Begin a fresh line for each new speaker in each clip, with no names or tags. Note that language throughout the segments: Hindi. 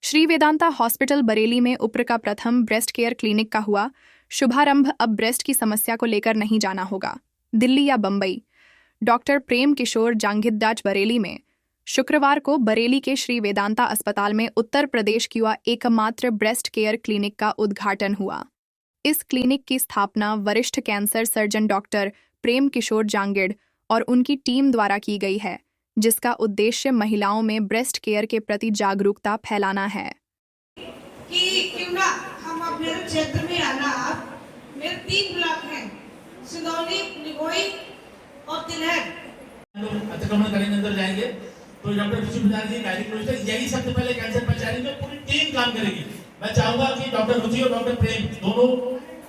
श्री वेदांता हॉस्पिटल बरेली में उप्र का प्रथम ब्रेस्ट केयर क्लिनिक का हुआ शुभारंभ। अब ब्रेस्ट की समस्या को लेकर नहीं जाना होगा दिल्ली या बंबई। डॉक्टर प्रेम किशोर जांगिद्दाज बरेली में शुक्रवार को बरेली के श्री वेदांता अस्पताल में उत्तर प्रदेश की हुआ एकमात्र ब्रेस्ट केयर क्लिनिक का उद्घाटन हुआ। इस क्लिनिक की स्थापना वरिष्ठ कैंसर सर्जन डॉक्टर प्रेम किशोर जांगिड और उनकी टीम द्वारा की गई है, जिसका उद्देश्य महिलाओं में ब्रेस्ट केयर के प्रति जागरूकता फैलाना है।
कि क्यों ना हम अब मेरे क्षेत्र में आना। मेरे 3 ब्लॉक हैं, सिंगरौली, निगोई और तिलहट।
अतिक्रमण करेंगे, अंदर जाएंगे तो डॉक्टर विश्वविद्यालय जी गायनिकोलॉजिस्ट यही सबसे पहले कैंसर पहचानेंगे में पूरी टीम काम करेगी। मैं चाहूंगा कि डॉक्टर रुचि और डॉक्टर प्रेम दोनों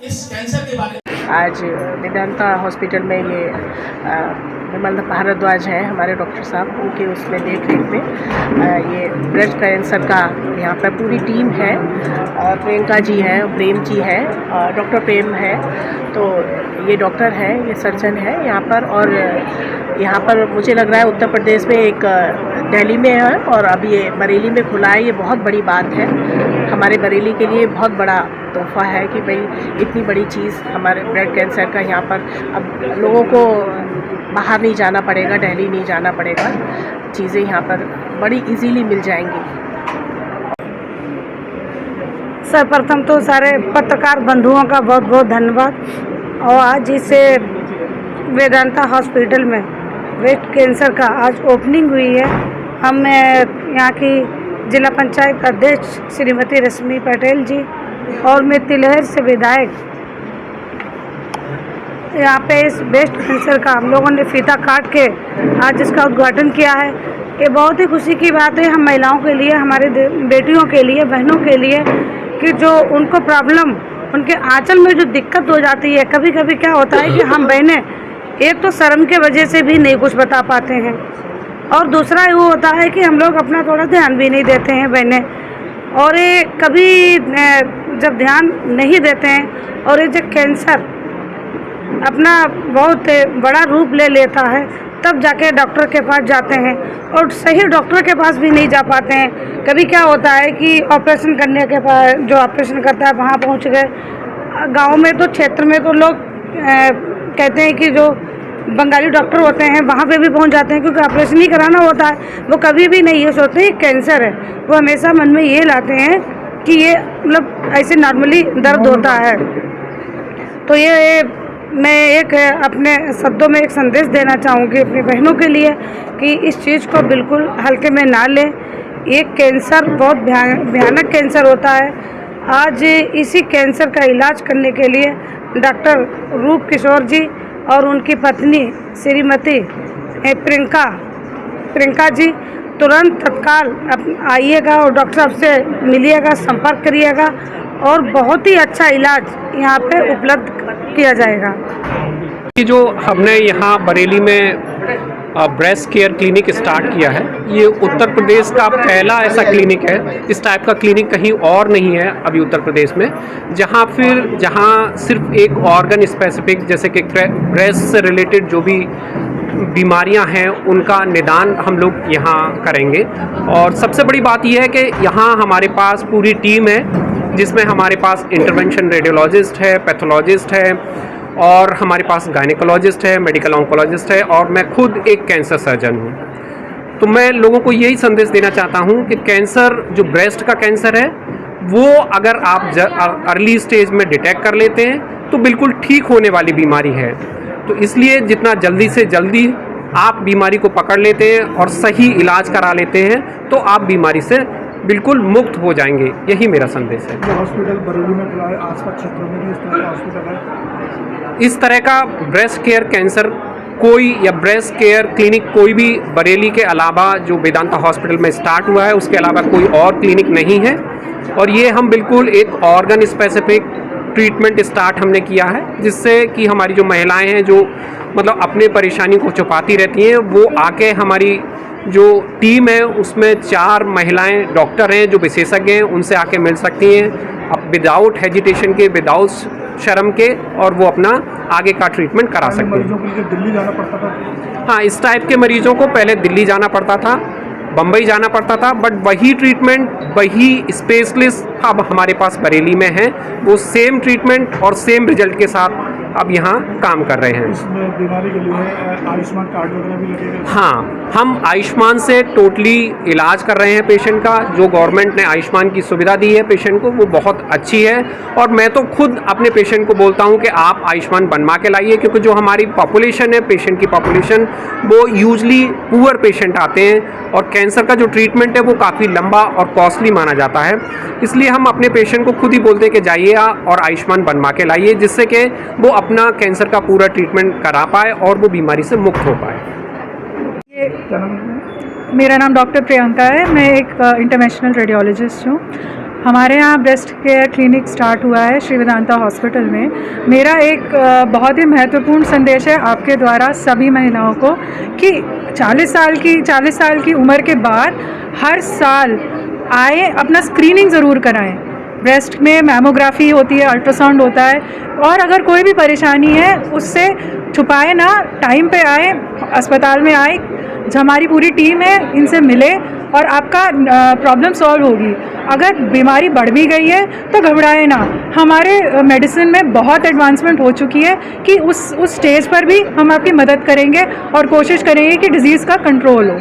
इस कैंसर के बारे में
आज वेदांता हॉस्पिटल में ये विमल भारद्वाज हैं हमारे डॉक्टर साहब, उनके उसमें देख रेख में ये ब्रेस्ट कैंसर का यहाँ पर पूरी टीम है। प्रियंका जी हैं, प्रेम जी हैं, डॉक्टर प्रेम है, तो ये डॉक्टर हैं, ये सर्जन है यहाँ पर। और यहाँ पर मुझे लग रहा है उत्तर प्रदेश में एक दिल्ली में है और अब ये बरेली में खुला है। ये बहुत बड़ी बात है हमारे बरेली के लिए, बहुत बड़ा तोहफा है कि भाई इतनी बड़ी चीज़ हमारे ब्रेस्ट कैंसर का यहाँ पर अब लोगों को बाहर नहीं जाना पड़ेगा, दिल्ली नहीं जाना पड़ेगा, चीज़ें यहाँ पर बड़ी इजीली मिल जाएंगी।
सर्वप्रथम तो सारे पत्रकार बंधुओं का बहुत बहुत धन्यवाद। और आज इस वेदांता हॉस्पिटल में ब्रेस्ट कैंसर का आज ओपनिंग हुई है। हम यहाँ की जिला पंचायत अध्यक्ष श्रीमती रश्मि पटेल जी और मैं तिलहर से विधायक यहाँ पे इस ब्रेस्ट कैंसर का हम लोगों ने फीता काट के आज इसका उद्घाटन किया है। ये बहुत ही खुशी की बात है हम महिलाओं के लिए, हमारे बेटियों के लिए, बहनों के लिए, कि जो उनको प्रॉब्लम, उनके आंचल में जो दिक्कत हो जाती है। कभी कभी क्या होता है कि हम बहनें एक तो शर्म के वजह से भी नहीं कुछ बता पाते हैं और दूसरा वो होता है कि हम लोग अपना थोड़ा ध्यान भी नहीं देते हैं बहनें। और ये कभी जब ध्यान नहीं देते हैं और ये जब कैंसर अपना बहुत बड़ा रूप ले लेता है तब जाके डॉक्टर के पास जाते हैं और सही डॉक्टर के पास भी नहीं जा पाते हैं। कभी क्या होता है कि ऑपरेशन करने के पास जो ऑपरेशन करता है वहाँ पहुँच गए। गांव में तो क्षेत्र में तो लोग कहते हैं कि जो बंगाली डॉक्टर होते हैं वहाँ पे भी पहुँच जाते हैं क्योंकि ऑपरेशन ही कराना होता है। वो कभी भी नहीं ये सोचते हैं कैंसर है, वो हमेशा मन में ये लाते हैं कि ये मतलब ऐसे नॉर्मली दर्द होता है। तो ये मैं एक अपने शब्दों में एक संदेश देना चाहूँगी अपनी बहनों के लिए कि इस चीज़ को बिल्कुल हल्के में ना लें। ये कैंसर बहुत भयानक कैंसर होता है। आज इसी कैंसर का इलाज करने के लिए डॉक्टर रूप किशोर जी और उनकी पत्नी श्रीमती प्रियंका जी तुरंत तत्काल आइएगा और डॉक्टर साहब से मिलिएगा, संपर्क करिएगा और बहुत ही अच्छा इलाज यहाँ पे उपलब्ध किया जाएगा।
जो हमने यहाँ बरेली में ब्रेस्ट केयर क्लिनिक स्टार्ट किया है, ये उत्तर प्रदेश का पहला ऐसा क्लिनिक है। इस टाइप का क्लिनिक कहीं और नहीं है अभी उत्तर प्रदेश में, जहाँ सिर्फ एक ऑर्गन स्पेसिफिक जैसे कि ब्रेस्ट से रिलेटेड जो भी बीमारियां हैं उनका निदान हम लोग यहाँ करेंगे। और सबसे बड़ी बात यह है कि यहाँ हमारे पास पूरी टीम है जिसमें हमारे पास इंटरवेंशन रेडियोलॉजिस्ट है, पैथोलॉजिस्ट है और हमारे पास गायनिकोलॉजिस्ट है, मेडिकल ऑन्कोलॉजिस्ट है और मैं खुद एक कैंसर सर्जन हूँ। तो मैं लोगों को यही संदेश देना चाहता हूँ कि कैंसर जो ब्रेस्ट का कैंसर है वो अगर आप अर्ली स्टेज में डिटेक्ट कर लेते हैं तो बिल्कुल ठीक होने वाली बीमारी है। तो इसलिए जितना जल्दी से जल्दी आप बीमारी को पकड़ लेते हैं और सही इलाज करा लेते हैं तो आप बीमारी से बिल्कुल मुक्त हो जाएंगे। यही मेरा संदेश है।
हॉस्पिटल बरेली में खुला है, आसपास क्षेत्रों में भी इस तरह का हॉस्पिटल है?
इस तरह का ब्रेस्ट केयर कैंसर कोई या ब्रेस्ट केयर क्लिनिक कोई भी बरेली के अलावा जो वेदांता हॉस्पिटल में स्टार्ट हुआ है उसके अलावा कोई और क्लिनिक नहीं है। और ये हम बिल्कुल एक ऑर्गन स्पेसिफिक ट्रीटमेंट स्टार्ट हमने किया है जिससे कि हमारी जो महिलाएं हैं जो मतलब अपने परेशानी को छुपाती रहती हैं वो आके हमारी जो टीम है उसमें 4 महिलाएं डॉक्टर हैं जो विशेषज्ञ हैं, उनसे आके मिल सकती हैं अब विदाउट हेजिटेशन के, विदाउट शर्म के, और वो अपना आगे का ट्रीटमेंट करा सकते हैं।
दिल्ली जाना पड़ता था?
हाँ, इस टाइप के मरीजों को पहले दिल्ली जाना पड़ता था बम्बई जाना पड़ता था, बट वही ट्रीटमेंट, वही स्पेशलिस्ट अब हमारे पास बरेली में हैं। वो सेम ट्रीटमेंट और सेम रिजल्ट के साथ अब यहाँ काम कर रहे हैं।
इसमें बीमारी के लिए आयुष्मान कार्ड वगैरह भी लगेगा?
हाँ, हम आयुष्मान से टोटली इलाज कर रहे हैं पेशेंट का। जो गवर्नमेंट ने आयुष्मान की सुविधा दी है पेशेंट को, वो बहुत अच्छी है। और मैं तो खुद अपने पेशेंट को बोलता हूँ कि आप आयुष्मान बनवा के लाइए, क्योंकि जो हमारी पॉपुलेशन है, पेशेंट की पॉपुलेशन, वो यूजली पुअर पेशेंट आते हैं और कैंसर का जो ट्रीटमेंट है वो काफ़ी लंबा और कॉस्टली माना जाता है। इसलिए हम अपने पेशेंट को खुद ही बोलते हैं कि जाइए और आयुष्मान बनवा के लाइए, जिससे कि वो अपना कैंसर का पूरा ट्रीटमेंट करा पाए और वो बीमारी से मुक्त हो पाए।
मेरा नाम डॉक्टर प्रियंका है। मैं एक इंटरनेशनल रेडियोलॉजिस्ट हूँ। हमारे यहाँ ब्रेस्ट केयर क्लिनिक स्टार्ट हुआ है श्री वेदांता हॉस्पिटल में। मेरा एक बहुत ही महत्वपूर्ण संदेश है आपके द्वारा सभी महिलाओं को कि 40 साल की उम्र के बाद हर साल आए, अपना स्क्रीनिंग ज़रूर कराएं। ब्रेस्ट में मैमोग्राफी होती है, अल्ट्रासाउंड होता है, और अगर कोई भी परेशानी है उससे छुपाए ना, टाइम पे आए, अस्पताल में आए, हमारी पूरी टीम है, इनसे मिले और आपका प्रॉब्लम सॉल्व होगी। अगर बीमारी बढ़ भी गई है तो घबराए ना। हमारे मेडिसिन में बहुत एडवांसमेंट हो चुकी है कि उस स्टेज पर भी हम आपकी मदद करेंगे और कोशिश करेंगे कि डिज़ीज़ का कंट्रोल हो।